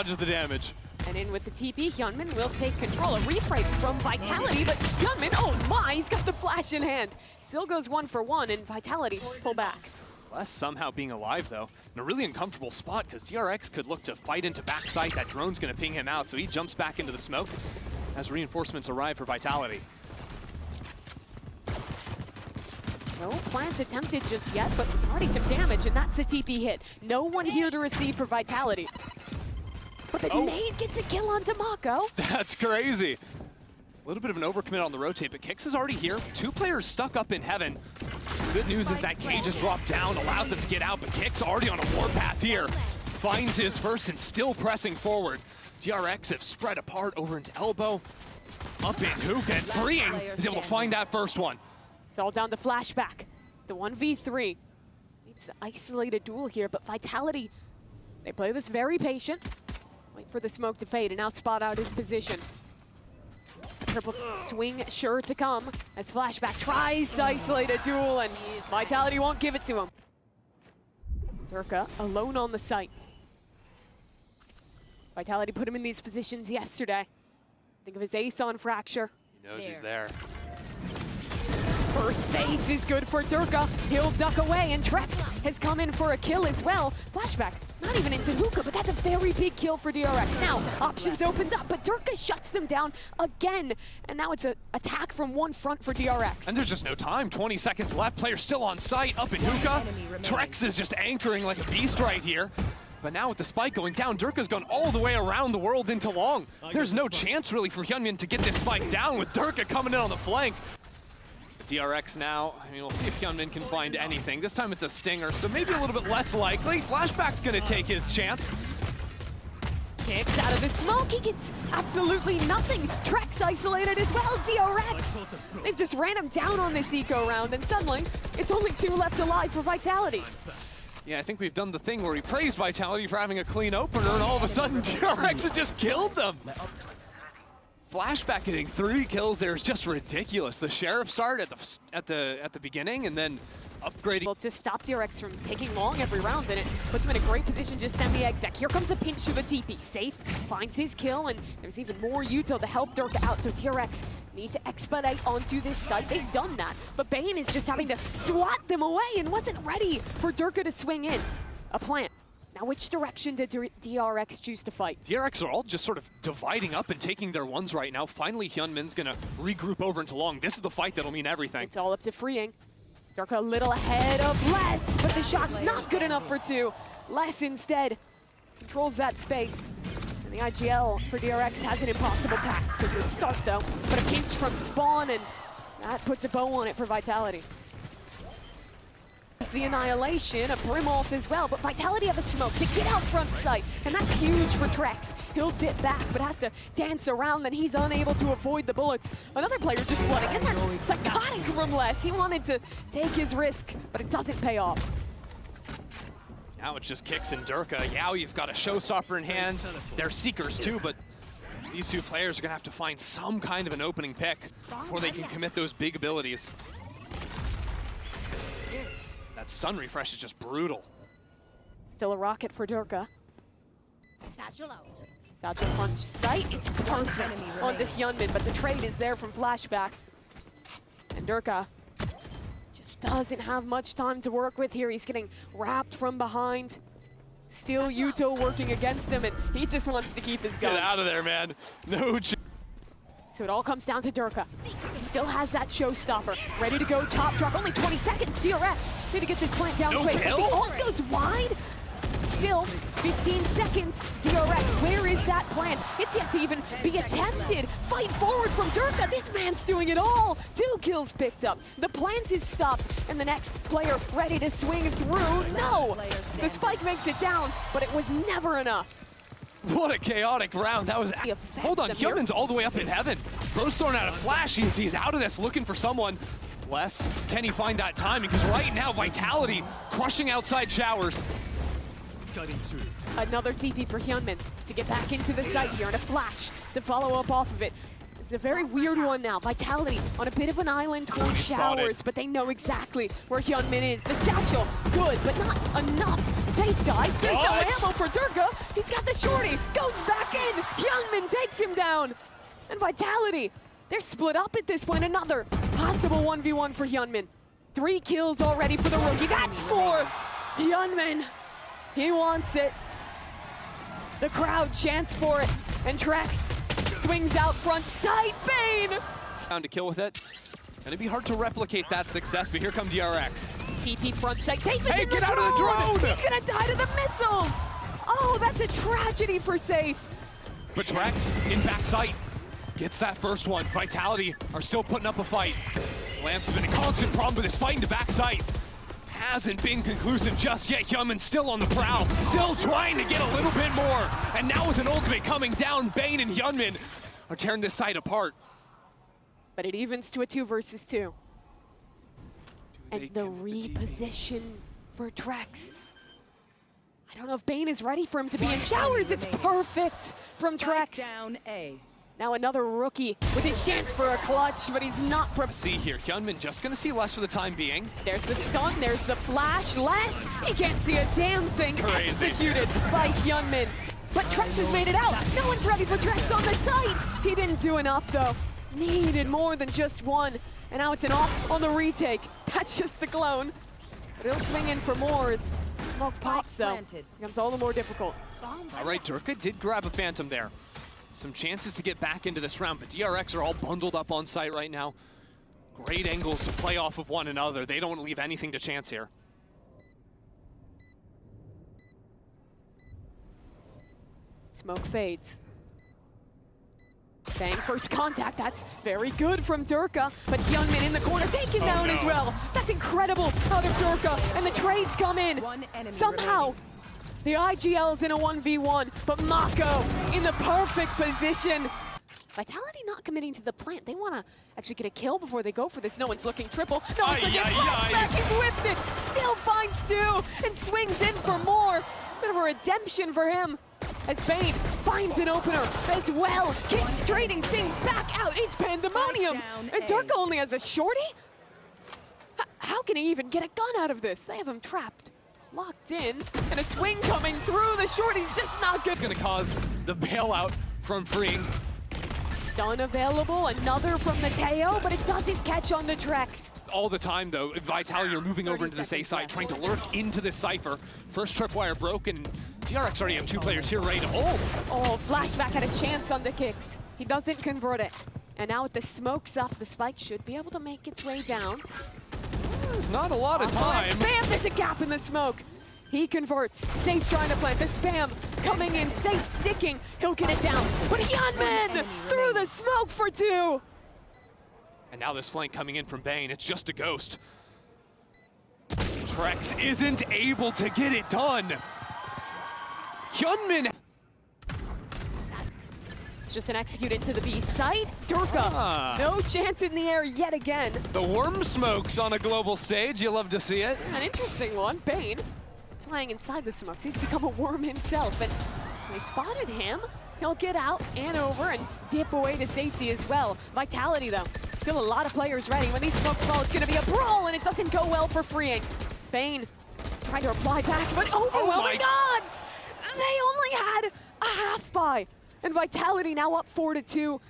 dodges the damage. And in with the TP, Hyunmin will take control. A replay from Vitality, but Hyunmin, oh my, he's got the flash in hand. Still goes 1 for 1, and Vitality pull back. Les somehow being alive, though, in a really uncomfortable spot, because DRX could look to fight into backside. That drone's going to ping him out, so he jumps back into the smoke as reinforcements arrive for Vitality. No plant attempted just yet, but already some damage, and that's a TP hit. No one here to receive for Vitality. But the nade gets a kill onto Mako. That's crazy. A little bit of an overcommit on the rotate, but Kicks is already here. 2 players stuck up in heaven. The good news is that Cage has dropped down, allows them to get out, but Kicks already on a warpath here. Finds his first and still pressing forward. DRX have spread apart over into elbow. Up in hookah, and Freeing is able to find that first one. It's all down to flashback. The 1v3. It's an isolated duel here, but Vitality, they play this very patient. Wait for the smoke to fade and now spot out his position. Triple swing sure to come as Flashback tries to isolate a duel, and Vitality won't give it to him. Durka alone on the site. Vitality put him in these positions yesterday. Think of his ace on Fracture. He knows he's there. First phase is good for Durka. He'll duck away, and DRX has come in for a kill as well. Flashback, not even into hookah, but that's a very big kill for DRX. Now, options opened up, but Durka shuts them down again. And now it's an attack from one front for DRX. And there's just no time. 20 seconds left. Player still on site, up in hookah. DRX is just anchoring like a beast right here. But now with the spike going down, Durka's gone all the way around the world into long. There's no chance really for Hyunmin to get this spike down with Durka coming in on the flank. DRX now, I mean, we'll see if Hyunmin can find anything. This time it's a stinger, so maybe a little bit less likely. Flashback's gonna take his chance. Kicks out of the smoke, he gets absolutely nothing. DRX isolated as well, DRX. They've just ran him down on this eco round, and suddenly it's only 2 left alive for Vitality. Yeah, I think we've done the thing where we praised Vitality for having a clean opener, and all of a sudden DRX had just killed them. Flashback getting 3 kills there is just ridiculous. The Sheriff start at the beginning, and then upgrading. Well, to stop DRX from taking long every round, and it puts him in a great position to send the exec. Here comes a pinch of a TP. Safe finds his kill, and there's even more util to help Durka out, so DRX need to expedite onto this site. They've done that, but Bane is just having to swat them away and wasn't ready for Durka to swing in. A plant. Now, which direction did DRX choose to fight? DRX are all just sort of dividing up and taking their ones right now. Finally, Hyunmin's gonna regroup over into long. This is the fight that'll mean everything. It's all up to Freeing. Durka a little ahead of Les, but the shot's not good enough for 2. Les instead controls that space. And the IGL for DRX has an impossible task. A good start though, but a pinch from Spawn, and that puts a bow on it for Vitality. The annihilation, a Brim ult as well, but Vitality have a smoke to get out front sight, and that's huge for DRX. He'll dip back, but has to dance around, then he's unable to avoid the bullets. Another player just flooding, and that's psychotic from Les. He wanted to take his risk, but it doesn't pay off. Now it's just Kicks and Durka. Yao, you've got a showstopper in hand. They're Seekers too, but these 2 players are gonna have to find some kind of an opening pick before they can commit those big abilities. That stun refresh is just brutal. Still a rocket for Durka. Satchel out. Satchel punch sight, it's perfect onto Hyunmin, but the trade is there from Flashback. And Durka just doesn't have much time to work with here. He's getting wrapped from behind. Still util working against him, and he just wants to keep his gun. Get out of there, man. No chance. So it all comes down to Durka. He still has that showstopper. Ready to go top drop. Only 20 seconds. DRX need to get this plant down quick. But the ult goes wide. Still 15 seconds. DRX, where is that plant? It's yet to even be attempted. Fight forward from Durka. This man's doing it all. 2 kills picked up. The plant is stopped, and the next player ready to swing through. No! The spike makes it down, but it was never enough. What a chaotic round. That was... Hold on, Hyunmin's all the way up in heaven. Bro's throwing out a flash. He's out of this, looking for someone. Les, can he find that timing? Because right now, Vitality crushing outside showers. Another TP for Hyunmin to get back into the site here, and a flash to follow up off of it. It's a very weird one now. Vitality on a bit of an island towards showers, but they know exactly where Hyunmin is. The satchel, good, but not enough. Safe, guys. There's no ammo for Durka. He's got the shorty. Goes back in. Hyunmin takes him down. And Vitality, they're split up at this point. Another possible 1v1 for Hyunmin. 3 kills already for the rookie. That's 4. Hyunmin, he wants it. The crowd chants for it. And DRX swings out front side. Bane! Found to kill with it. Gonna be hard to replicate that success, but here come DRX. TP front side. Safe is Hey, in get the out of the drone! He's gonna die to the missiles! Oh, that's a tragedy for Safe. But DRX in backside gets that first one. Vitality are still putting up a fight. Lamp's been a constant problem with his fight into backside. Hasn't been conclusive just yet. Hyunmin still on the prowl, still trying to get a little bit more. And now with an ultimate coming down, Bane and Hyunmin are tearing this side apart. But it evens to a 2 versus 2. And the reposition for DRX. I don't know if Bane is ready for him to be in showers. It's perfect from DRX. Down A. Now another rookie with his chance for a clutch, but he's not prepared. See here, Hyunmin just gonna see less for the time being. There's the stun, there's the flash, less. He can't see a damn thing. Crazy. Executed by Hyunmin. But DRX has made it out. No one's ready for DRX on the site. He didn't do enough though. Needed more than just one. And now it's an off on the retake. That's just the clone. But he'll swing in for more as smoke pops though. Becomes all the more difficult. All right, Durka did grab a Phantom there. Some chances to get back into this round, but DRX are all bundled up on site right now. Great angles to play off of one another. They don't leave anything to chance here. Smoke fades. Bang, first contact. That's very good from Durka, but Hyunmin in the corner taken down as well. That's incredible out of Durka, and the trades come in. Somehow, the IGL's in a 1v1, but Mako in the perfect position. Vitality not committing to the plant. They want to actually get a kill before they go for this. No one's looking triple. No one's looking flashback. He's whipped it. Still finds 2 and swings in for more. Bit of a redemption for him as Bane finds an opener as well. Kicks trading things back out. It's pandemonium. And Durka only has a shorty? How can he even get a gun out of this? They have him trapped. Locked in, and a swing coming through. The shorty's just not good. It's gonna cause the bailout from freeing. Stun available, another from the Teo, but it doesn't catch on the DRX. All the time though, Vitality are moving over into this A side, trying to lurk into this Cypher. First tripwire broken. DRX already have 2 players here ready to hold. Oh, Flashback had a chance on the kicks. He doesn't convert it. And now with the smokes up, the spike should be able to make its way down. There's not a lot of time. Spam, there's a gap in the smoke. He converts. Safe trying to plant. The spam coming in. Safe sticking. He'll get it down. But Hyunmin through the smoke for 2. And now this flank coming in from Bane. It's just a ghost. DRX isn't able to get it done. Hyunmin. It's just an execute into the B site. Durka, no chance in the air yet again. The worm smokes on a global stage. You love to see it. An interesting one. Bane playing inside the smokes. He's become a worm himself, and they've spotted him. He'll get out and over and dip away to safety as well. Vitality, though, still a lot of players ready. When these smokes fall, it's going to be a brawl, and it doesn't go well for freeing. Bane trying to reply back, but overwhelming odds! They only had a half buy. And Vitality now up 4-2.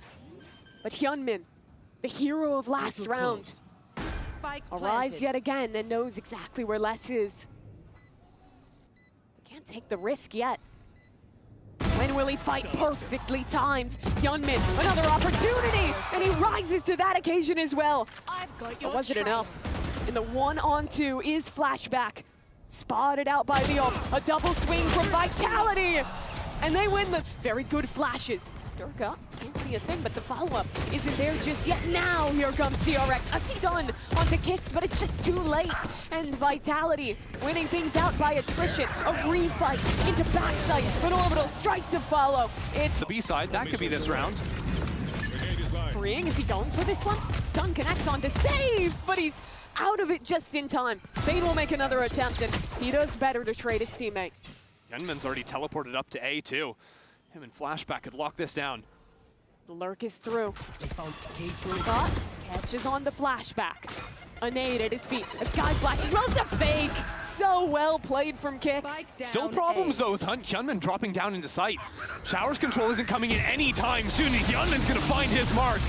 But Hyunmin, the hero of last round, arrives yet again and knows exactly where Les is. Can't take the risk yet. When will he fight? Perfectly timed. Hyunmin, another opportunity, and he rises to that occasion as well. But was it enough? And the 1-on-2 is Flashback. Spotted out by the ult. A double swing from Vitality. And they win the very good flashes. Durka can't see a thing, but the follow-up isn't there just yet. Now here comes DRX, a stun onto kicks, but it's just too late. And Vitality winning things out by attrition. A refight into backside, an orbital strike to follow. It's the B side, that could be this round. freeing. Is he going for this one? Stun connects on to save, but he's out of it just in time. Bane will make another attempt, and he does better to trade his teammate. Hyunmin's already teleported up to A too. Him and Flashback could lock this down. The lurk is through. Thought catches on the flashback. A nade at his feet. A sky flash as well. It's a fake. So well played from Kicks. Still problems though with Hyunmin dropping down into sight. Shower's control isn't coming in anytime soon. Hyunmin's gonna find his mark.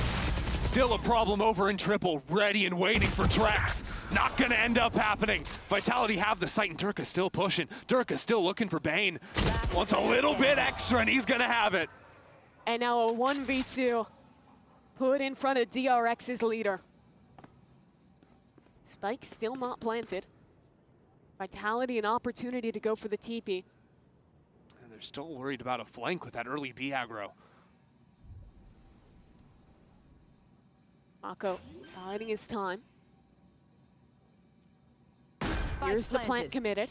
Still a problem over in triple, ready and waiting for DRX. Not gonna end up happening. Vitality have the sight and Durka still pushing. Durka still looking for Bane. Wants a little bit extra and he's gonna have it. And now a 1v2 put in front of DRX's leader. Spike still not planted. Vitality an opportunity to go for the TP. And they're still worried about a flank with that early B aggro. Mako biding his time. Here's the plant committed.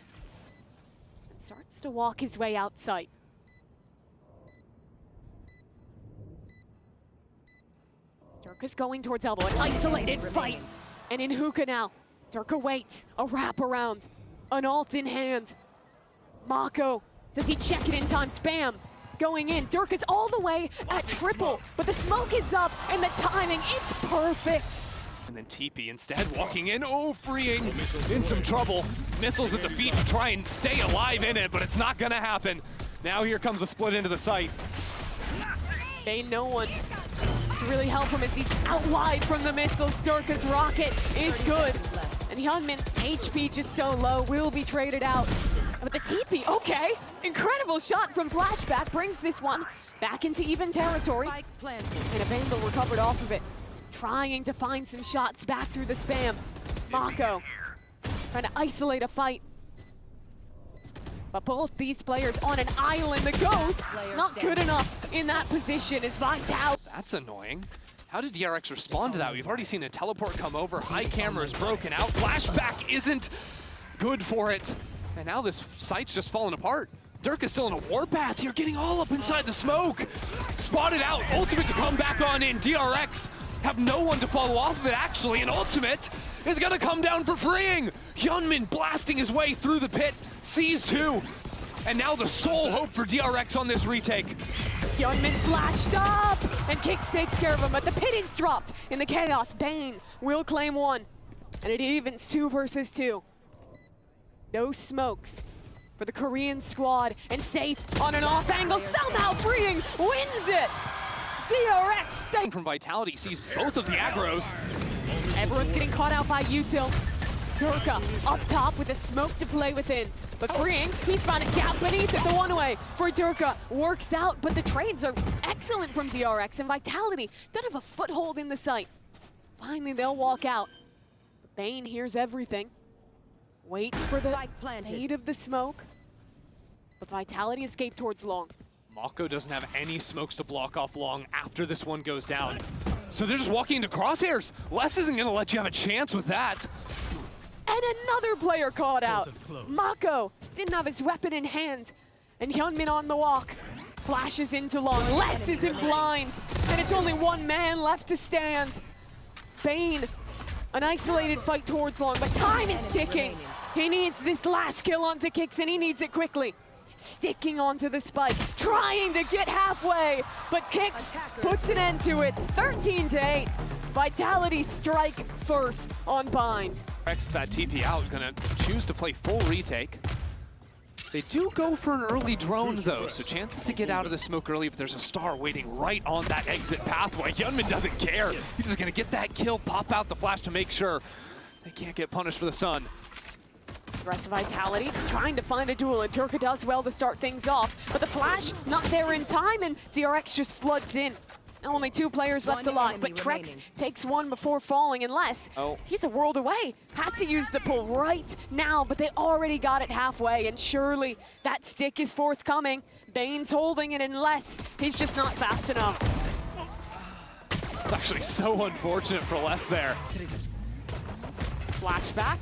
And starts to walk his way outside. Durka's going towards elbow. An isolated fight. And in hookah now. Durka waits. A wraparound. An ult in hand. Mako. Does he check it in time? Spam. Going in. Durka's all the way at triple. But the smoke is up and the timing, it's perfect. And then TP instead walking in. Oh, freeing. In some trouble. Missiles at the feet to try and stay alive in it, but it's not gonna happen. Now here comes the split into the site. Ain't no one to really help him as he's out wide from the missiles. Durka's rocket is good. And Hyunmin, HP just so low, will be traded out. But the TP, okay. Incredible shot from Flashback, brings this one back into even territory. And a Vandal recovered off of it. Trying to find some shots back through the spam. Mako trying to isolate a fight. But both these players on an island. The Ghost, not good enough in that position as Vitality. That's annoying. How did DRX respond to that? We've already seen a teleport come over. High camera is broken out. Flashback isn't good for it. And now this site's just falling apart. Dirk is still in a warpath here, getting all up inside the smoke. Spotted out, ultimate to come back on in. DRX have no one to follow off of it actually, and ultimate is gonna come down for freeing. Hyunmin blasting his way through the pit, sees two. And now the sole hope for DRX on this retake. Hyunmin flashed up, and Kicks takes care of him, but the pit is dropped in the chaos. Bane will claim one, and it evens 2 versus 2. No smokes for the Korean squad, and safe on an off angle, somehow freeing, wins it! DRX stay from Vitality sees both of the aggros. Everyone's getting caught out by Util. Durka up top with a smoke to play within. But freeing, he's found a gap beneath it. The one-way for Durka works out, but the trades are excellent from DRX, and Vitality don't have a foothold in the site. Finally, they'll walk out. Bane hears everything. Waits for the fade of the smoke. But Vitality escaped towards long. Mako doesn't have any smokes to block off long after this one goes down. So they're just walking into crosshairs. Les isn't gonna let you have a chance with that. And another player caught out. Mako didn't have his weapon in hand. And Hyunmin on the walk. Flashes into long. Les isn't blind. And it's only one man left to stand. Bane, an isolated fight towards long, but time is ticking. He needs this last kill onto Kicks, and he needs it quickly. Sticking onto the spike, trying to get halfway, but Kicks puts an end to it. 13-8. Vitality strike first on Bind. DRX that TP out, gonna choose to play full retake. They do go for an early drone though, so chances to get out of the smoke early, but there's a star waiting right on that exit pathway. Hyunmin doesn't care. He's just gonna get that kill, pop out the flash to make sure they can't get punished for the stun. Aggressive Vitality trying to find a duel, and Durka does well to start things off, but the flash not there in time, and DRX just floods in. Now only 2 players left alive, but Trex takes one before falling, unless he's a world away. Has to use the pull right now, but they already got it halfway, and surely that stick is forthcoming. Bane's holding it, unless he's just not fast enough. It's actually so unfortunate for Les there. Flashback.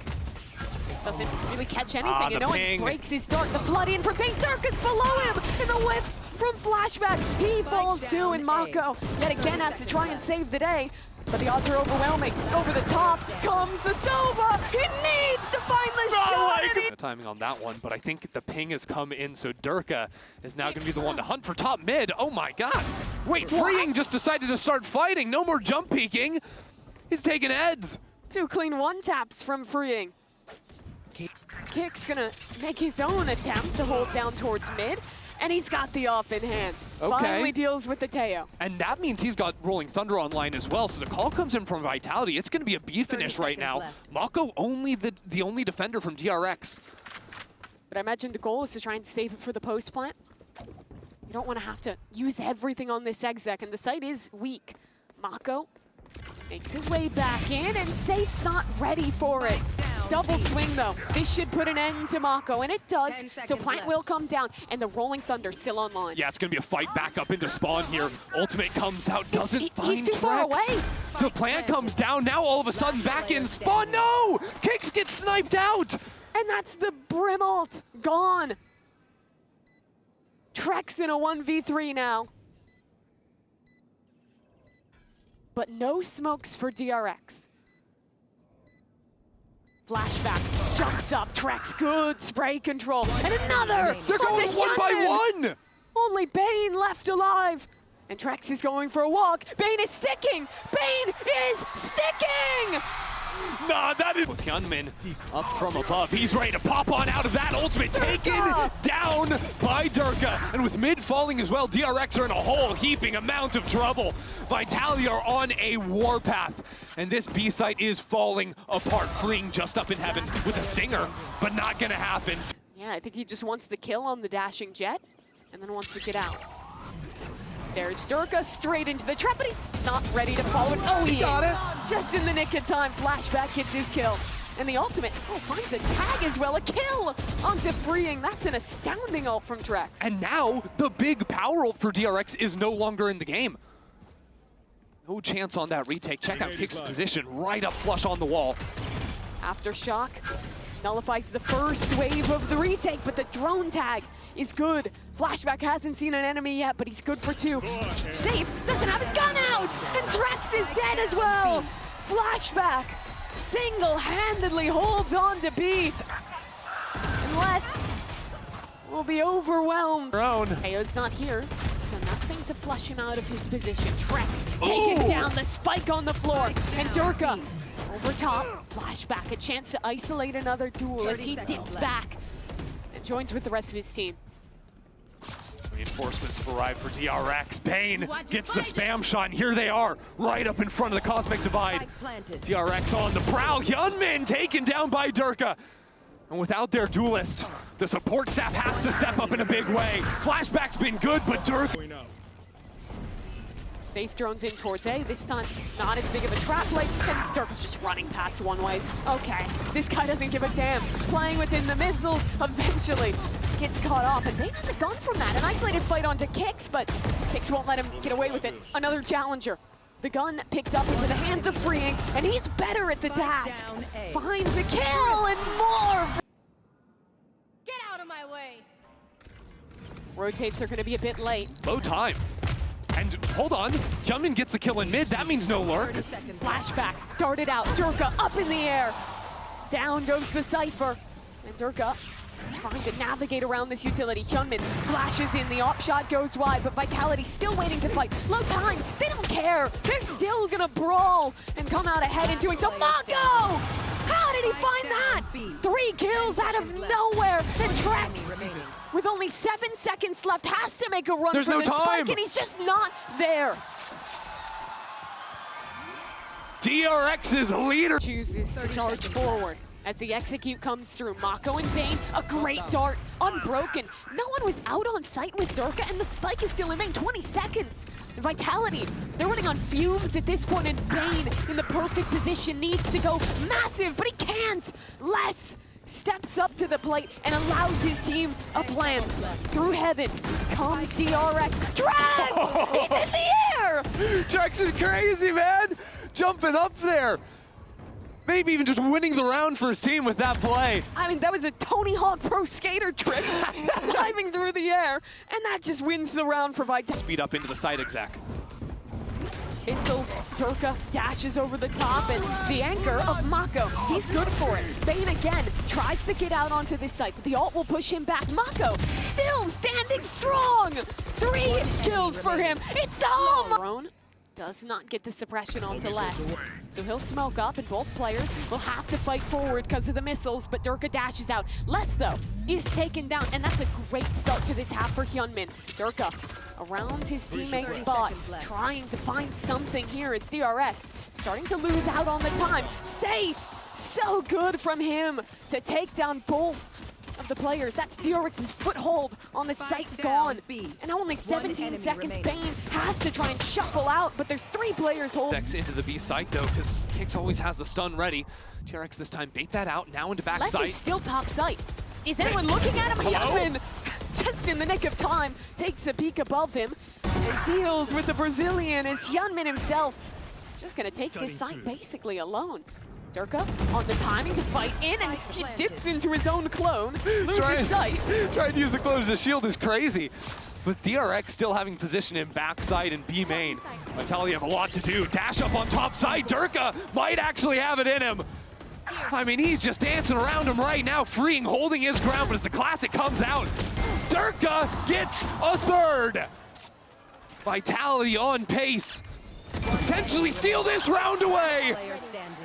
Doesn't really catch anything, and no one breaks his start. The flood in for Bane. Durka's below him, and the whiff from Flashback. He falls too, and Mako yet again has to try and save the day. But the odds are overwhelming. Over the top comes the Sova. He needs to find the shot. And The timing on that one, but I think the ping has come in, so Durka is now going to be the one to hunt for top mid. Oh my god. Wait, Freeing just decided to start fighting. No more jump peeking. He's taking heads. 2 clean one-taps from Freeing. Kick's gonna make his own attempt to hold down towards mid, and he's got the off in hand. Okay. Finally deals with the Teo. And that means he's got Rolling Thunder online as well, so the call comes in from Vitality. It's going to be a B finish right now. Mako only the only defender from DRX. But I imagine the goal is to try and save it for the post plant. You don't want to have to use everything on this exec, and the site is weak. Mako makes his way back in, and Safe's not ready for it. Double swing though. This should put an end to Mako, and it does. So plant will come down, and the Rolling Thunder still online. Yeah, it's going to be a fight back up into spawn here. Ultimate comes out, doesn't find He's too far Trex. away. So plant comes down, now all of a sudden back in spawn. No! Kicks get sniped out! And that's the Brim ult. Gone. Trex in a 1v3 now. But no smokes for DRX. Flashback, jumps up, Trex, good spray control, and another! They're going onto one by Hyunmin. one! Only Bane left alive. And Trex is going for a walk. Bane is sticking! Bane is sticking! Nah, that is... With Hyunmin up from above, he's ready to pop on out of that. Ultimate taken down by Durka. And with mid falling as well, DRX are in a whole heaping amount of trouble. Vitality are on a warpath. And this B site is falling apart. Freeing just up in heaven with a stinger, but not gonna happen. Yeah, I think he just wants the kill on the dashing jet, and then wants to get out. There's Durka straight into the trap, but he's not ready to follow it. Oh, he got is. it. Just in the nick of time, Flashback gets his kill. And the ultimate, finds a tag as well, a kill onto Freeing. That's an astounding ult from Trex. And now the big power ult for DRX is no longer in the game. No chance on that retake. Check out Kick's position right up flush on the wall. Aftershock nullifies the first wave of the retake, but the drone tag is good. Flashback hasn't seen an enemy yet, but he's good for 2. Safe doesn't have his gun out, and Trex is dead as well. Flashback single-handedly holds on to B. Unless we'll be overwhelmed. Teo's not here, so nothing to flush him out of his position. Trex taking down the spike on the floor, and Durka over top. Flashback, a chance to isolate another duel as he dips back and joins with the rest of his team. Reinforcements have arrived for DRX. Bane gets the spam shot, and here they are, right up in front of the Cosmic Divide. DRX on the prowl. Hyunmin taken down by Durka. And without their duelist, the support staff has to step up in a big way. Flashback's been good, but Durka... Safe drones in towards A. This time, not as big of a trap like, and Durka's just running past one-ways. Okay, this guy doesn't give a damn. Playing within the missiles, eventually gets caught off, and Bane has a gun from that. An isolated fight onto Kicks, but Kicks won't let him get away with it. Another challenger. The gun picked up into the hands of Freeing, and he's better at the task. Finds a kill and more. Get out of my way. Rotates are going to be a bit late. Low time. And hold on, Hyunmin gets the kill in mid. That means no lurk. Flashback, darted out. Durka up in the air. Down goes the Cypher. And Durka trying to navigate around this utility. Hyunmin flashes in, the op shot goes wide, but Vitality still waiting to fight. Low time, they don't care. They're still gonna brawl and come out ahead in doing so. Mako! How did he find that? 3 kills out of nowhere, and Trex, with only 7 seconds left, has to make a run for the spike, and he's just not there. DRX's leader Chooses to charge forward. As the execute comes through, Mako and Bane, a great dart, unbroken. No one was out on site with Durka, and the spike is still in main, 20 seconds. And Vitality, they're running on fumes at this point, and Bane in the perfect position needs to go massive, but he can't. Les steps up to the plate and allows his team a plant. Through heaven comes DRX. Trex! He's in the air! Trex is crazy, man! Jumping up there. Maybe even just winning the round for his team with that play. I mean, that was a Tony Hawk Pro Skater trick, diving through the air, and that just wins the round for Vitality. Speed up into the side exec. Missiles, Durka dashes over the top, and the anchor of Mako, he's good for it. Bane again tries to get out onto this site, but the ult will push him back. Mako still standing strong! 3 kills for him, it's the home! Drone does not get the suppression onto Les. So he'll smoke up, and both players will have to fight forward because of the missiles, but Durka dashes out. Les, though, is taken down, and that's a great start to this half for Hyunmin. Durka around his teammate's spot, trying to find something here as DRX starting to lose out on the time. Safe! So good from him to take down both of the players. That's DRX's foothold on the site gone. And now only 17 seconds. Bane has to try and shuffle out, but there's 3 players holding. Into the B site though, because Kicks always has the stun ready. DRX this time bait that out, now into back Les site. is still top site. Is anyone looking at him? Hyunmin, just in the nick of time, takes a peek above him and deals with the Brazilian as Hyunmin himself just gonna take this site basically alone. Durka on the timing to fight in, and he dips into his own clone, loses sight. Trying to use the clone as a shield is crazy. But DRX still having position in backside and B main. Vitality have a lot to do. Dash up on top side. Durka might actually have it in him. I mean, he's just dancing around him right now, freeing, holding his ground, but as the classic comes out, Durka gets a 3rd. Vitality on pace to potentially steal this round away.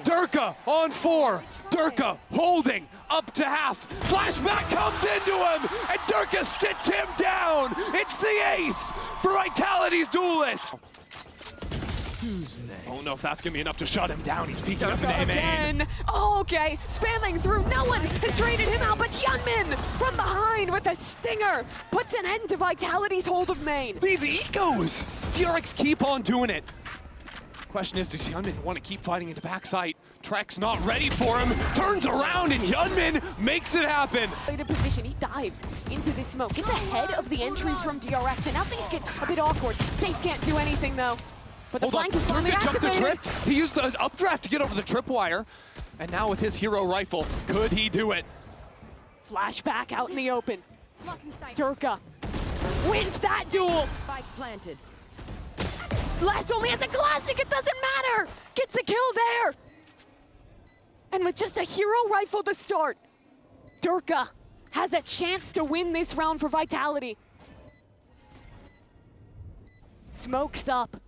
Durka on 4. Durka holding up to half. Flashback comes into him, and Durka sits him down. It's the ace for Vitality's duelist. I don't know if that's gonna be enough to shut him down. He's peeking up in A main. Again. Oh, okay. Spamming through. No one has traded him out, but Hyunmin from behind with a stinger puts an end to Vitality's hold of main. These ecos! DRX keep on doing it. Question is, does Hyunmin want to keep fighting into backside? Trek's not ready for him. Turns around and Hyunmin makes it happen. In position, he dives into this smoke. Gets ahead of the entries from DRX, and now things get a bit awkward. Safe can't do anything though. But the flank is finally activated. Trip. He used the updraft to get over the tripwire. And now with his hero rifle, could he do it? Flashback out in the open. Durka wins that duel. Spike planted. Les only has a classic, it doesn't matter. Gets a kill there. And with just a hero rifle to start, Durka has a chance to win this round for Vitality. Smokes up.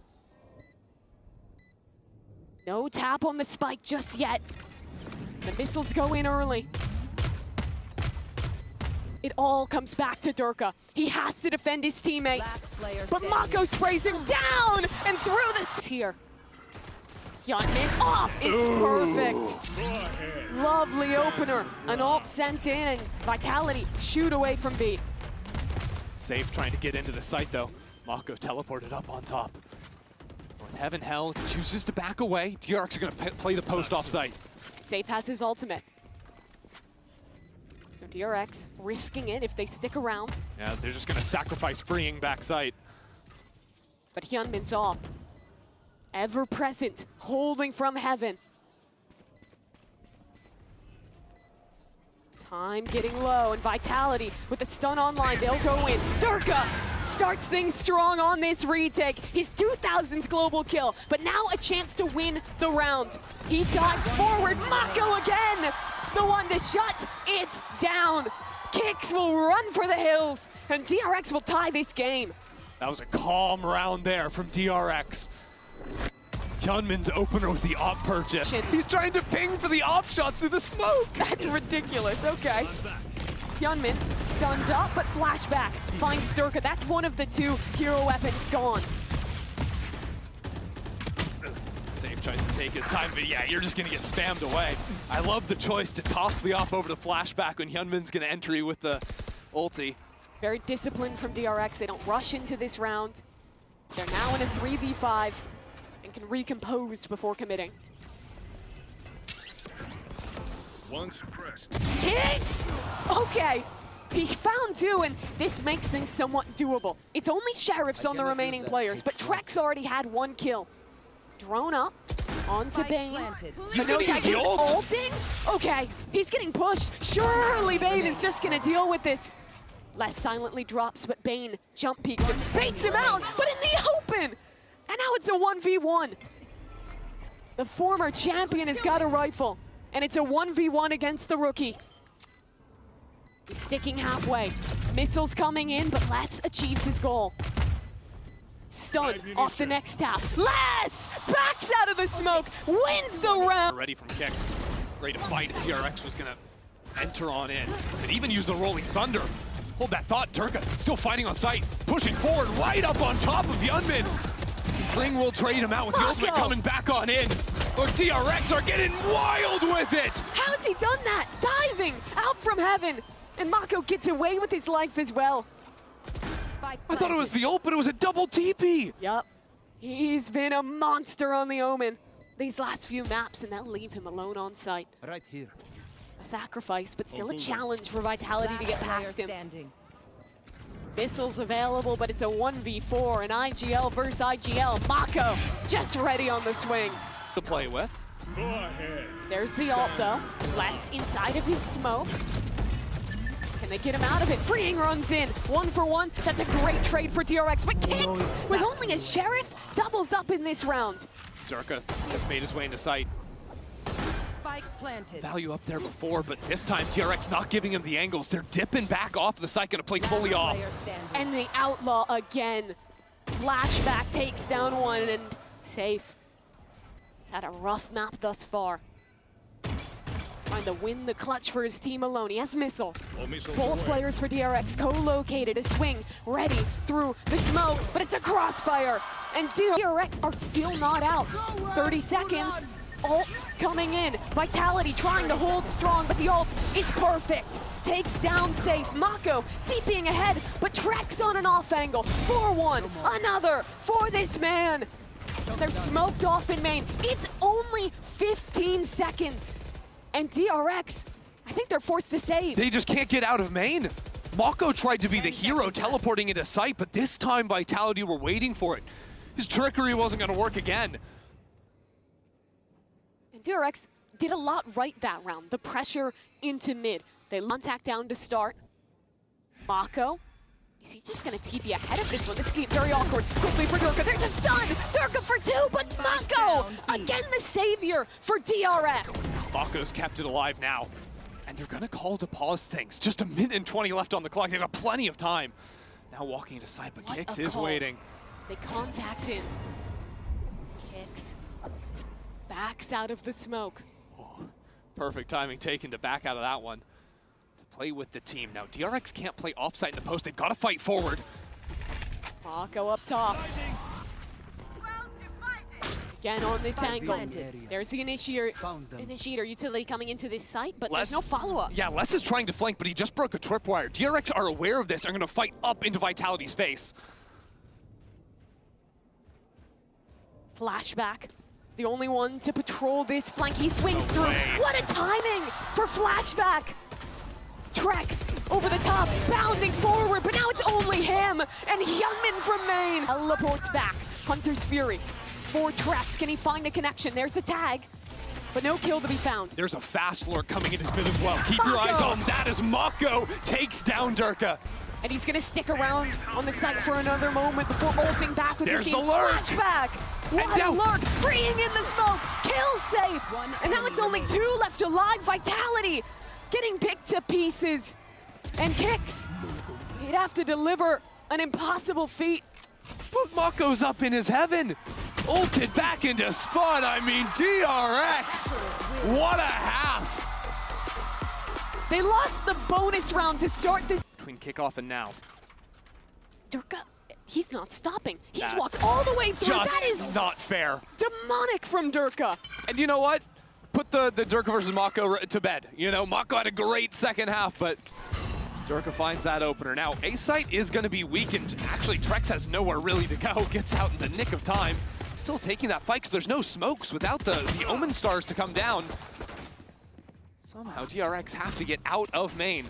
No tap on the spike just yet. The missiles go in early. It all comes back to Durka. He has to defend his teammate. But Mako sprays him down and through this here. Hyunmin off, it's perfect. Lovely opener. An ult sent in and Vitality shoot away from B. Safe trying to get into the site though. Mako teleported up on top. With Heaven Hell, he chooses to back away. DRX are gonna play the post off site. Safe has his ultimate. So DRX risking it if they stick around. Yeah, they're just gonna sacrifice freeing backside. But Hyunmin's off. Ever present, holding from heaven. Time getting low, and Vitality with the stun online, they'll go in. Durka starts things strong on this retake. His 2000th global kill, but now a chance to win the round. He dives forward, Mako again! The one to shut it down. Kicks will run for the hills, and DRX will tie this game. That was a calm round there from DRX. Hyunmin's opener with the op purchase. He's trying to ping for the op shots through the smoke. That's ridiculous, okay. Hyunmin stunned up, but flashback finds Durka. That's one of the 2 hero weapons gone. Safe tries to take his time, but yeah, you're just gonna get spammed away. I love the choice to toss the op over to flashback when Hyunmin's gonna entry with the ulti. Very disciplined from DRX. They don't rush into this round. They're now in a 3v5 and can recompose before committing. One suppressed. Kicks! Okay, he found 2, and this makes things somewhat doable. It's only Sheriffs on the remaining players, but Trek's already had 1 kill. Drone up onto Bane. He's gonna use the ult. Ulting? Okay, he's getting pushed. Surely Bane is just gonna deal with this. Les silently drops, but Bane jump peeks him, baits him out, but in the open! And now it's a 1v1. The former champion has got a rifle, and it's a 1v1 against the rookie. He's sticking halfway. Missiles coming in, but Les achieves his goal. Stun off the next tap. Les backs out of the smoke, wins the round. Ready from Kicks. Ready to fight if DRX was gonna enter on in. And even use the Rolling Thunder. Hold that thought, Durka still fighting on sight. Pushing forward right up on top of Yunmin. Ring will trade him out with the ultimate coming back on in. Or DRX are getting wild with it. How's he done that? Diving out from heaven. And Mako gets away with his life as well. I thought it was the ult, but it was a double TP. Yup. He's been a monster on the Omen these last few maps, and they'll leave him alone on site. Right here. A sacrifice, but still a challenge for Vitality to get past him. Missiles available, but it's a 1v4, an IGL versus IGL. Mako just ready on the swing. To play with. Go ahead. There's the ult though. Les inside of his smoke. Can they get him out of it? Freeing runs in, 1-for-1. That's a great trade for DRX, but Kicks, with only a Sheriff, doubles up in this round. Durka has made his way into sight. Spike planted. Value up there before, but this time DRX not giving him the angles. They're dipping back off the site, gonna play fully off. And the Outlaw again. Flashback takes down one and safe. He's had a rough map thus far. Trying to win the clutch for his team alone. He has missiles. Both players for DRX co-located. A swing ready through the smoke, but it's a crossfire. And DRX are still not out. 30 seconds. Ult coming in. Vitality trying to hold strong, but the ult is perfect. Takes down safe. Mako TPing ahead, but Trex on an off angle. 4-1. Another for this man. They're smoked off in main. It's only 15 seconds. And DRX, I think they're forced to save. They just can't get out of main. Mako tried to be the hero teleporting into sight, but this time Vitality were waiting for it. His trickery wasn't gonna work again. And DRX did a lot right that round. The pressure into mid. They contact down to start. Mako, is he just gonna TP ahead of this one? This could be very awkward. Quickly for Durka, there's a stun! Durka for 2, but Mako, again the savior for DRX. Mako's kept it alive now. And they're gonna call to pause things. Just a minute and 20 left on the clock. They've got plenty of time. Now walking into sight, but Kicks is waiting. They contact in. Kicks backs out of the smoke. Oh, perfect timing taken to back out of that one. To play with the team. Now DRX can't play offsite in the post. They've got to fight forward. Mako up top. Again on this angle. There's the initiator utility coming into this site, but there's no follow-up. Yeah, Les is trying to flank, but he just broke a tripwire. DRX are aware of this. Are going to fight up into Vitality's face. Flashback. The only one to patrol this flank. He swings through. What a timing for Flashback. Trex over the top, bounding forward, but now it's only him and Youngman from main. Teleports back. Hunter's Fury for Trex. Can he find a connection? There's a tag, but no kill to be found. There's a fast lure coming in his mid as well. Keep your eyes on that as Mako takes down Durka. And he's gonna stick around on the site for another moment before ulting back with his team. There's the lurk. Flashback. What a lurk, freeing in the smoke, kill safe. And now it's only 2 left alive. Vitality getting picked to pieces. And Kicks, he'd have to deliver an impossible feat. But Mako's up in his heaven. Ulted back into spot. I mean, DRX. What a half. They lost the bonus round to start this. Between Kickoff and now. Durka, he's not stopping. He's walked all the way through. Just that is not fair. demonic from Durka. And you know what? Put the Durka versus Mako to bed. You know, Mako had a great second half, but Durka finds that opener. Now, A-site is going to be weakened. Actually, Trex has nowhere really to go. Gets out in the nick of time. Still taking that fight because there's no smokes without the Omen stars to come down. Somehow, DRX have to get out of main.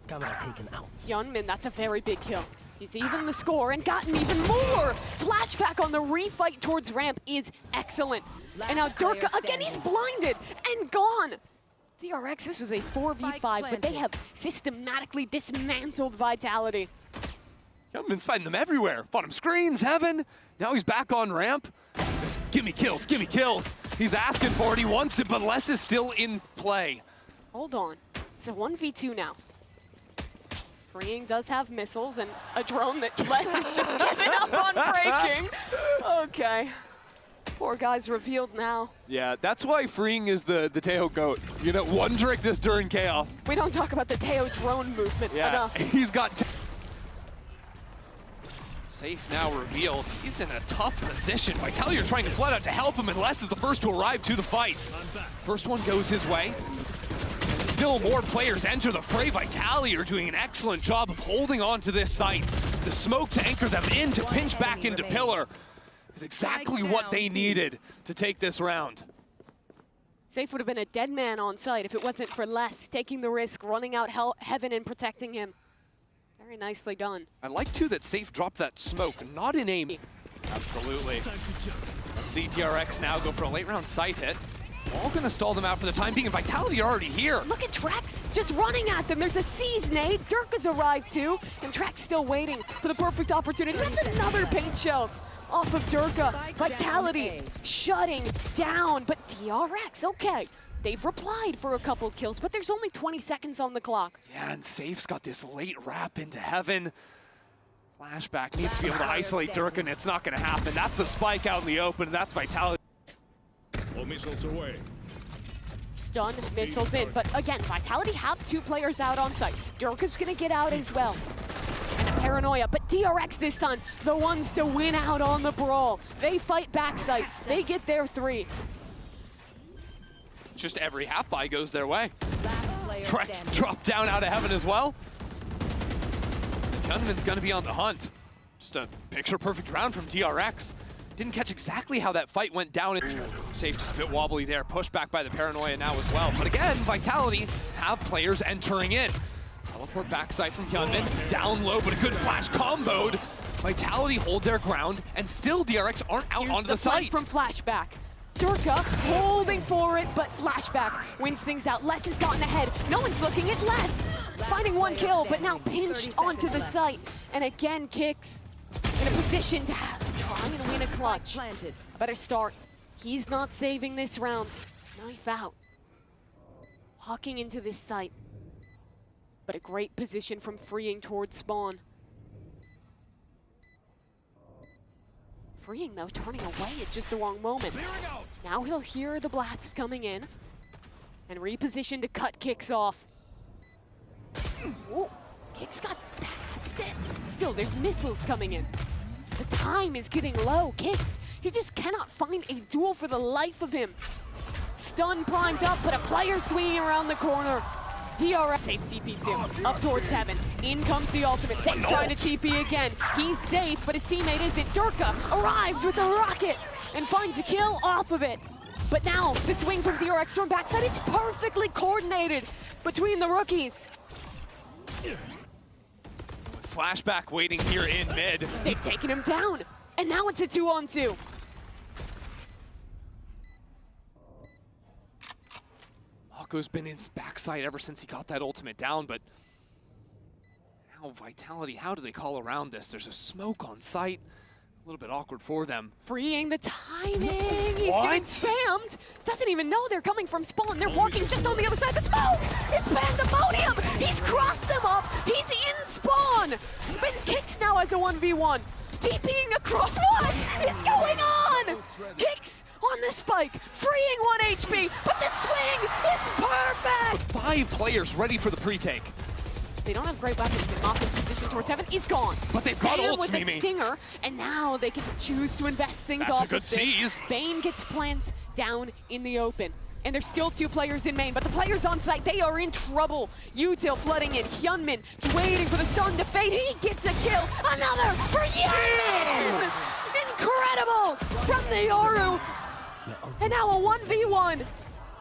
Camera taken out. Yunmin, that's a very big kill. He's even the score and gotten even more. Flashback on the refight towards ramp is excellent. And now Durka, again, he's blinded and gone. DRX, this is a 4v5, but they have systematically dismantled Vitality. Youngman's fighting them everywhere. Bottom screens, heaven. Now he's back on ramp. Just give me kills, give me kills. He's asking for it, he wants it, but Les is still in play. Hold on. It's a 1v2 now. Freeing does have missiles and a drone that Les is just giving up on breaking. Okay. Poor guy's revealed now. Yeah, that's why Freeing is the Teo GOAT. You know, one trick this during Kickoff. We don't talk about the Teo drone movement enough. He's got... Safe now revealed. He's in a tough position. Vitality are trying to flood out to help him, and Les is the first to arrive to the fight. First one goes his way. And still more players enter the fray. Vitality are doing an excellent job of holding on to this site. The smoke to anchor them in, to pinch back into Pillar is exactly what they needed to take this round. Safe would have been a dead man on site if it wasn't for Les taking the risk, running out heaven and protecting him. Very nicely done. I like, too, that Safe dropped that smoke, not in aim. Absolutely. See DRX now go for a late round site hit. All gonna stall them out for the time being, and Vitality are already here. Look at Trex just running at them. There's a seize nade. Dirk has arrived too, and Trex still waiting for the perfect opportunity. That's another paint shells off of Durka. Vitality shutting down, but DRX, okay. They've replied for a couple kills, but there's only 20 seconds on the clock. Yeah, and Safe's got this late wrap into heaven. Flashback needs to be able to isolate Durka, and it's not gonna happen. That's the spike out in the open, and that's Vitality. All missiles away. Stun, missiles in, but again, Vitality have 2 players out on site. Durka's gonna get out as well. And a paranoia, but DRX this time, the ones to win out on the brawl. They fight backside, they get their 3. Just every half buy goes their way. Trex Standing. dropped down out of heaven as well. Gunman's gonna be on the hunt. Just a picture-perfect round from DRX. Didn't catch exactly how that fight went down. Safe just a bit wobbly there, pushed back by the paranoia now as well. But again, Vitality have players entering in. Teleport backside from Gunman, down low, but a good flash comboed. Vitality hold their ground, and still DRX aren't out onto the site. From Flashback. Durka holding for it, but Flashback wins things out. Les has gotten ahead. No one's looking at Les. Finding 1 kill, but now pinched onto the site. And again, Kicks in a position to try and win a clutch. A better start. He's not saving this round. Knife out. Walking into this site. But a great position from Freeing towards spawn. Freeing though, turning away at just the wrong moment. Now he'll hear the blasts coming in and reposition to cut Kicks off. Ooh, Kicks got past it. Still, there's missiles coming in. The time is getting low. Kicks, he just cannot find a duel for the life of him. Stun primed up, but a player swinging around the corner. DRX, safe TP2, up towards heaven. In comes the ultimate. Safe trying to TP again. He's safe, but his teammate isn't. Durka arrives with a rocket and finds a kill off of it. But now, the swing from DRX from backside, it's perfectly coordinated between the rookies. Flashback waiting here in mid. They've taken him down, and now it's a 2-on-2. Mako's been in his backside ever since he got that ultimate down, but now Vitality, how do they call around this? There's a smoke on site. A little bit awkward for them. Freeing the timing. He's getting spammed. Doesn't even know they're coming from spawn. They're walking just on the other side of the smoke. It's pandemonium. He's crossed them up. He's in spawn. But Kicks now has a 1v1. TPing across. What is going on? Kicks on the spike, freeing 1 HP, but the swing is perfect! With 5 players ready for the pre-take. They don't have great weapons, and Maka's position towards heaven is gone. But they've got ults, with a Mimi. Stinger, and now they can choose to invest things That's off a good of this. seize. Bane gets plant down in the open. And there's still 2 players in main, but the players on site, they are in trouble. Util flooding in, Hyunmin waiting for the stun to fade. He gets a kill, another for Hyunmin! Incredible from the Yoru. And now a 1v1.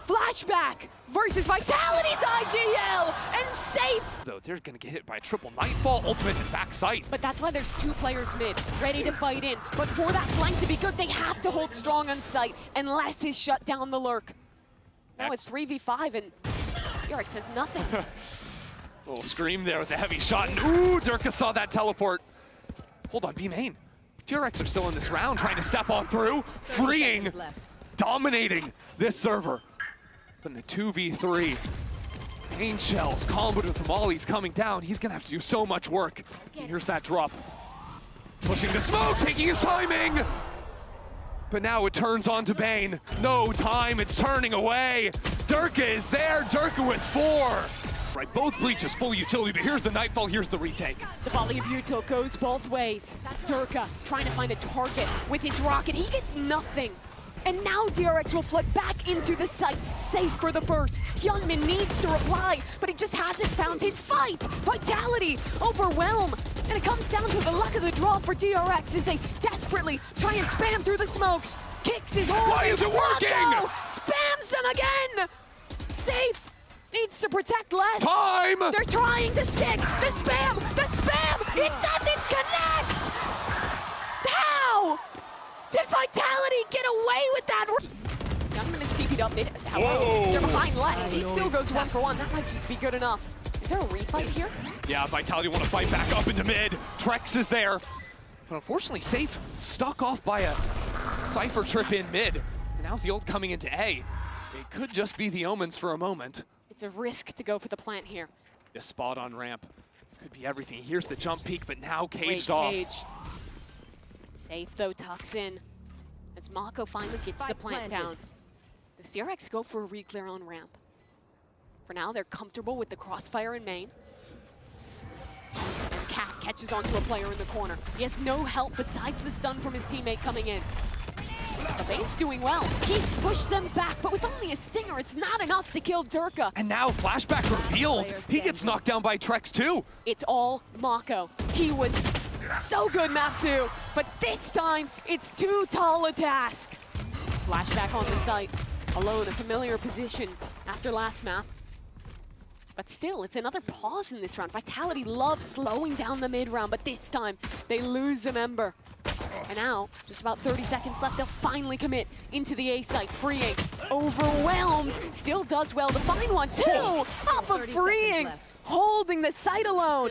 Flashback versus Vitality's IGL, and Safe. Though they're gonna get hit by a triple Nightfall, ultimate and back sight. But that's why there's 2 players mid, ready to fight in. But for that flank to be good, they have to hold strong on site, unless he's shut down the lurk. Now it's 3v5, and DRX says nothing. Little scream there with a heavy shot, and ooh, Durka saw that teleport. Hold on, B main. DRX are still in this round, trying to step on through, freeing, dominating this server. But in a 2v3, Pain Shells comboed with mollies coming down. He's gonna have to do so much work. And here's that drop. Pushing the smoke, taking his timing! But now it turns on to Bane. No time, it's turning away. Durka is there, Durka with 4. Right, both breaches full utility, but here's the Nightfall, here's the retake. The volley of util goes both ways. Durka trying to find a target with his rocket. He gets nothing. And now DRX will flood back into the site, safe for the first. Hyungmin needs to reply, but he just hasn't found his fight. Vitality, overwhelm. And it comes down to the luck of the draw for DRX as they desperately try and spam through the smokes. Kicks his hold. Why is it working? Mako spams them again. Safe. Needs to protect less. Time! They're trying to stick. The spam! It doesn't connect! How? Did Vitality get away with that? Youngman is TP'd up mid. However, they're behind less. He still goes 1 for 1. That might just be good enough. Is there a refight here? Yeah, Vitality want to fight back up into mid. Trex is there. But unfortunately, Safe stuck off by a Cypher trip in mid. And now the ult coming into A. It could just be the omens for a moment. It's a risk to go for the plant here. This spot on ramp could be everything. Here's the jump peak, but now caged Great off. Cage. Safe though, tucks in. As Mako finally gets the plant down. Does DRX go for a re-clear on ramp? For now, they're comfortable with the crossfire in main. And Cat catches onto a player in the corner. He has no help besides the stun from his teammate coming in. The Bane's doing well. He's pushed them back, but with only a stinger, it's not enough to kill Durka. And now flashback revealed. He gets knocked down by Trex too. It's all Mako. He was so good map 2, but this time it's too tall a task. Flashback on the site. Alone, a familiar position after last map. But still, it's another pause in this round. Vitality loves slowing down the mid round, but this time they lose a member. And now, just about 30 seconds left, they'll finally commit into the A site, freeing. Overwhelmed, still does well to find one. 2 off of freeing, holding the site alone.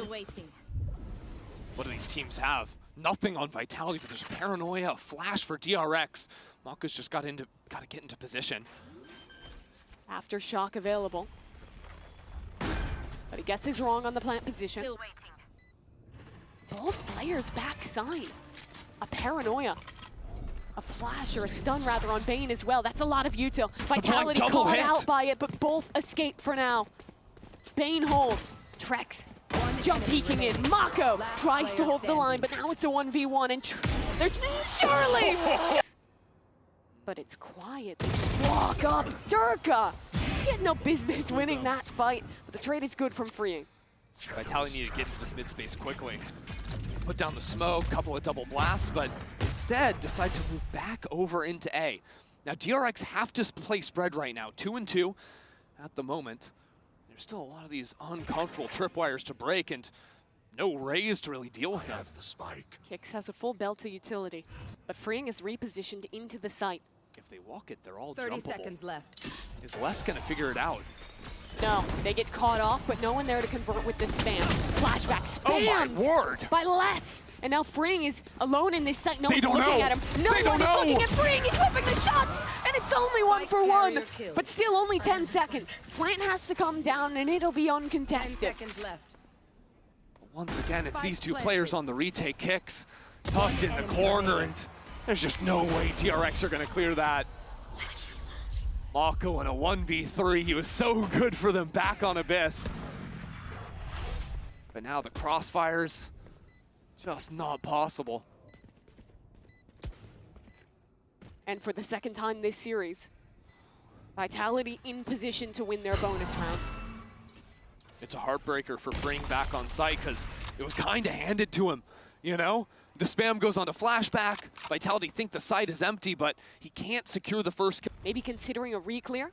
What do these teams have? Nothing on Vitality, but there's paranoia, a flash for DRX. Mako's just gotta get into position. Aftershock available. But he guesses wrong on the plant position. Both players backside. A paranoia. A flash or a stun rather on Bane as well. That's a lot of util. Vitality caught out by it, but both escape for now. Bane holds. Trex jump peeking in. Mako tries to hold the line, but now it's a 1v1 and there's Shirley! But it's quiet. They just walk up. Durka! He had no business winning that fight, but the trade is good from freeing. Vitality needed to get into this mid space quickly. Put down the smoke, couple of double blasts, but instead decide to move back over into A. Now DRX have to play spread right now, 2-2 at the moment. There's still a lot of these uncomfortable tripwires to break and no Rays to really deal with them. Kicks has a full belt to utility, but freeing is repositioned into the site. If they walk it, they're all 30 jumpable. seconds left. Is Les gonna figure it out? No, they get caught off, but no one there to convert with the spam. Flashback spammed Oh my word! by Les. And now freeing is alone in this site. No one's don't looking know. at him. No one is looking at freeing. He's whipping the shots, and it's only 1 for 1. But still only 10 seconds. Plant has to come down, and it'll be 10 uncontested. seconds left. Once again, it's these two players on the retake. Kicks tucked in the corner, and there's just no way DRX are gonna clear that. Mako in a 1v3, he was so good for them back on Abyss. But now the crossfires, just not possible. And for the second time this series, Vitality in position to win their bonus round. It's a heartbreaker for freeing back on site because it was kind of handed to him, you know? The spam goes on to flashback. Vitality think the site is empty, but he can't secure the first kill. Maybe considering a re-clear?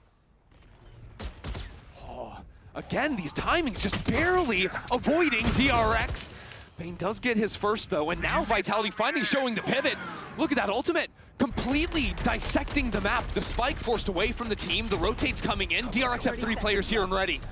Oh, again, these timings just barely avoiding DRX. Bane does get his first though, and now Vitality finally showing the pivot. Look at that ultimate, completely dissecting the map. The spike forced away from the team, the rotates coming in. DRX have 3 players here and ready.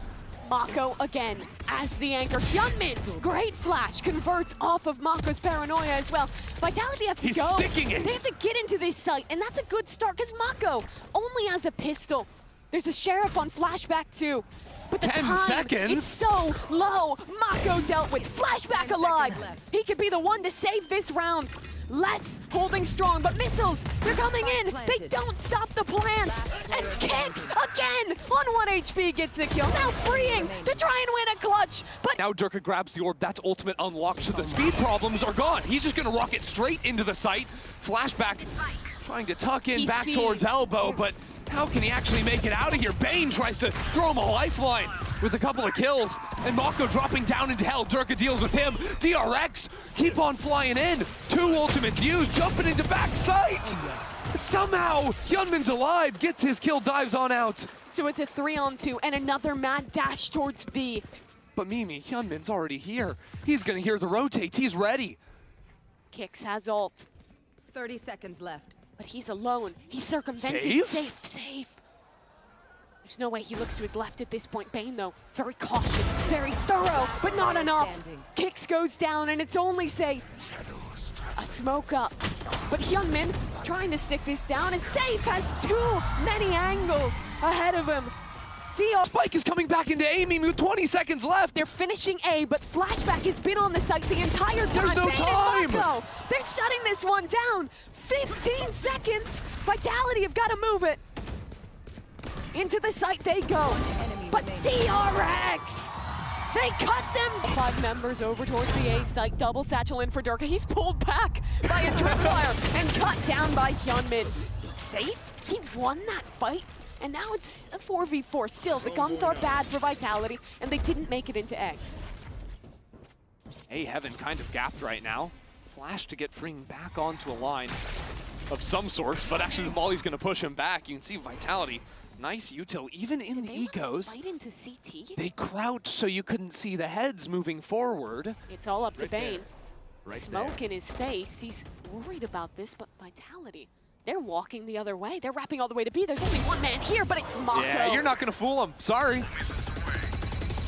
Mako again as the anchor. Hyunmin, great flash, converts off of Mako's paranoia as well. Vitality have to go. He's sticking it. They have to get into this site, and that's a good start because Mako only has a pistol. There's a sheriff on flashback too. But the 10 time, seconds? it's so low. Mako dealt with. Flashback alive. He could be the one to save this round. Les holding strong, but missiles, they're coming in. They don't stop the plant. And Kicks again on 1 HP gets a kill. Now freeing to try and win a clutch. But Now Durka grabs the orb, that's ultimate unlocked, so the speed problems are gone. He's just gonna rocket straight into the site. Flashback, trying to tuck in He back sees. towards elbow, but how can he actually make it out of here? Bane tries to throw him a lifeline with a couple of kills, and Mako dropping down into hell. Durka deals with him. DRX keep on flying in. 2 ultimates used, jumping into backside. But somehow, Hyunmin's alive, gets his kill, dives on out. so it's a 3-on-2 and another mad dash towards B. But Mimi, Hyunmin's already here. He's gonna hear the rotates, he's ready. Kicks has ult, 30 seconds left. but he's alone. He's circumvented. Safe? Safe. There's no way he looks to his left at this point. Bane, though, very cautious, very thorough, but not enough. Standing. Kicks goes down, and it's only safe. A smoke up. But Hyunmin, trying to stick this down, is safe, has too many angles ahead of him. DR, Spike is coming back into aiming with 20 seconds left. they're finishing A, but Flashback has been on the site the entire time. There's no Bane and time. Mako, they're shutting this one down. 15 seconds. Vitality have got to move it. Into the site they go. But DRX, they cut them. 5 members over towards the A site. Double satchel in for Durka. He's pulled back by a tripwire and cut down by Hyunmin. Safe? He won that fight. And now it's a 4v4. Still, the guns are bad for Vitality, and they didn't make it into A. Hey, Heaven kind of gapped right now. Flash to get freeing back onto a line of some sorts, but actually the Molly's gonna push him back. You can see Vitality, nice util, even in the They let him ecos. fight into CT? They crouched so you couldn't see the heads moving forward. It's all up to Bane. Right Smoke there. in his face. He's worried about this, but Vitality, they're walking the other way. They're wrapping all the way to B. There's only one man here, but it's Mako. Yeah, you're not gonna fool him, sorry.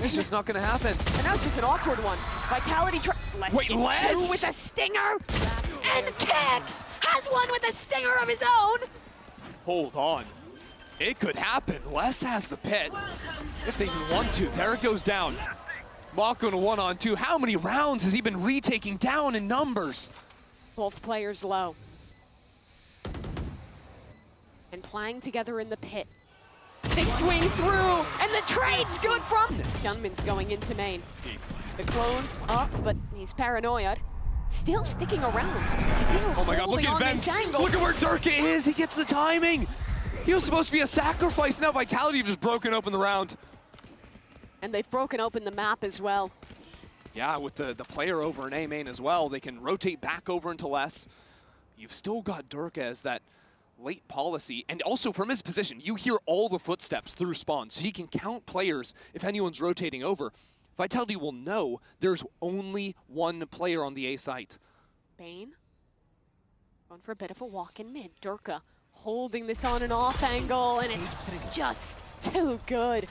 It's just not gonna happen. And now it's just an awkward one. Vitality Wait, gets Les? 2 with a stinger. And Kicks has one with a stinger of his own. Hold on. It could happen. Les has the pit. If they want to, there it goes down. Mako in a 1-on-2. How many rounds has he been retaking down in numbers? Both players low. And playing together in the pit. They swing through, and the trade's good from Hyunmin's going into main. The clone up, but he's paranoid. Still sticking around. Still Oh my god, look holding at on Vence. this angle. Look at where Durka is. He gets the timing. He was supposed to be a sacrifice. Now Vitality have just broken open the round. And they've broken open the map as well. Yeah, with the player over in A main as well, they can rotate back over into less. You've still got Durka as that late policy, and also from his position, you hear all the footsteps through spawn, so he can count players if anyone's rotating over. Vitality will know there's only one player on the A site. Bane going for a bit of a walk in mid. Durka holding this on and off angle, and it's just too good.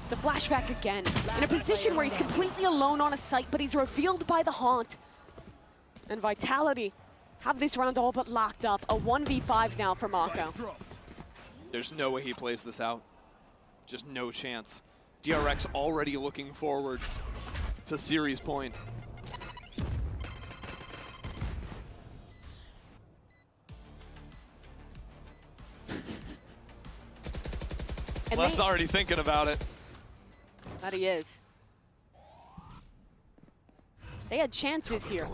So flashback again, in a position where he's completely alone on a site, but he's revealed by the haunt. And Vitality have this round all but locked up. A 1v5 now for Mako. There's no way he plays this out. Just no chance. DRX already looking forward to series point. And Les already thinking about it. that he is. They had chances here,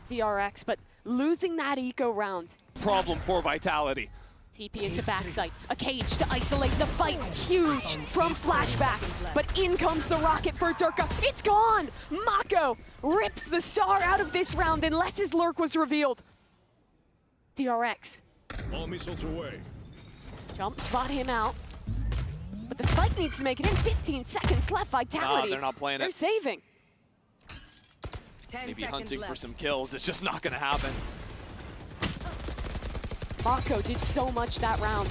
DRX, but losing that eco round. Problem for Vitality. TP into backside, a cage to isolate the fight, huge from flashback, but in comes the rocket for Durka, it's gone! Mako rips the star out of this round unless his lurk was revealed. DRX, All missiles away. jump, spot him out, but the spike needs to make it in, 15 seconds left, Vitality. They're not playing They're it. saving. 10 Maybe seconds hunting left. for some kills, it's just not gonna happen. Mako did so much that round.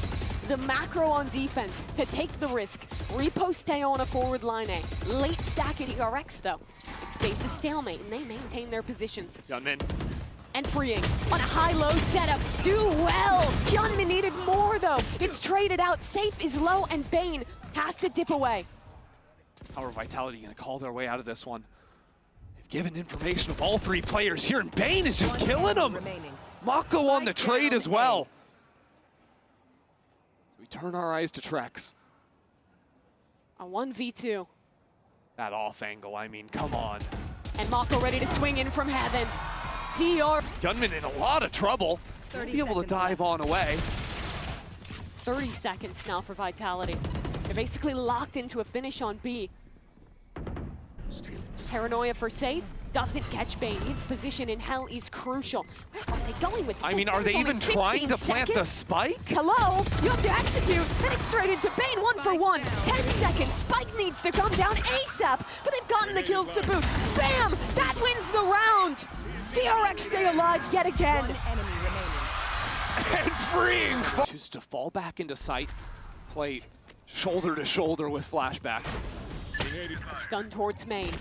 The macro on defense to take the risk. Repo stay on a forward line A. Late stack at DRX though. It stays a stalemate and they maintain their positions. Hyunmin. And freeing on a high-low setup. Do well. Hyunmin needed more though. It's traded out. Safe is low and Bane has to dip away. How are Vitality gonna call their way out of this one? They've given information of all three players here, and Bane is just killing them. Mako on the trade as well. We turn our eyes to Trex. A 1v2. That off angle, I mean, come on. And Mako ready to swing in from heaven. Hyunmin in a lot of trouble. Be able to dive on away. 30 seconds now for Vitality. They're basically locked into a finish on B. Paranoia for safe. Doesn't catch Bane. His position in hell is crucial. Where are they going with this? I mean, are they even trying to plant the spike? Hello? You have to execute, and it's straight into Bane, 1-for-1. 10 seconds. Spike needs to come down ASAP, but they've gotten the kills to boot. Spam! That wins the round! DRX stay alive yet again. And freeing. Chooses to fall back into sight. Play shoulder to shoulder with flashback. Stun towards main.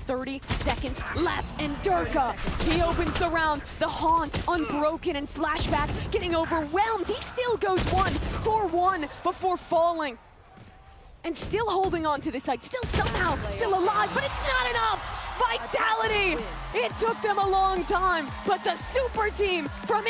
30 seconds left, and Durka, he opens the round. The Haunt, unbroken, and flashback getting overwhelmed. He still goes 1-for-1 before falling. And still holding on to the site, still somehow, still alive, but it's not enough! Vitality! It took them a long time, but the super team from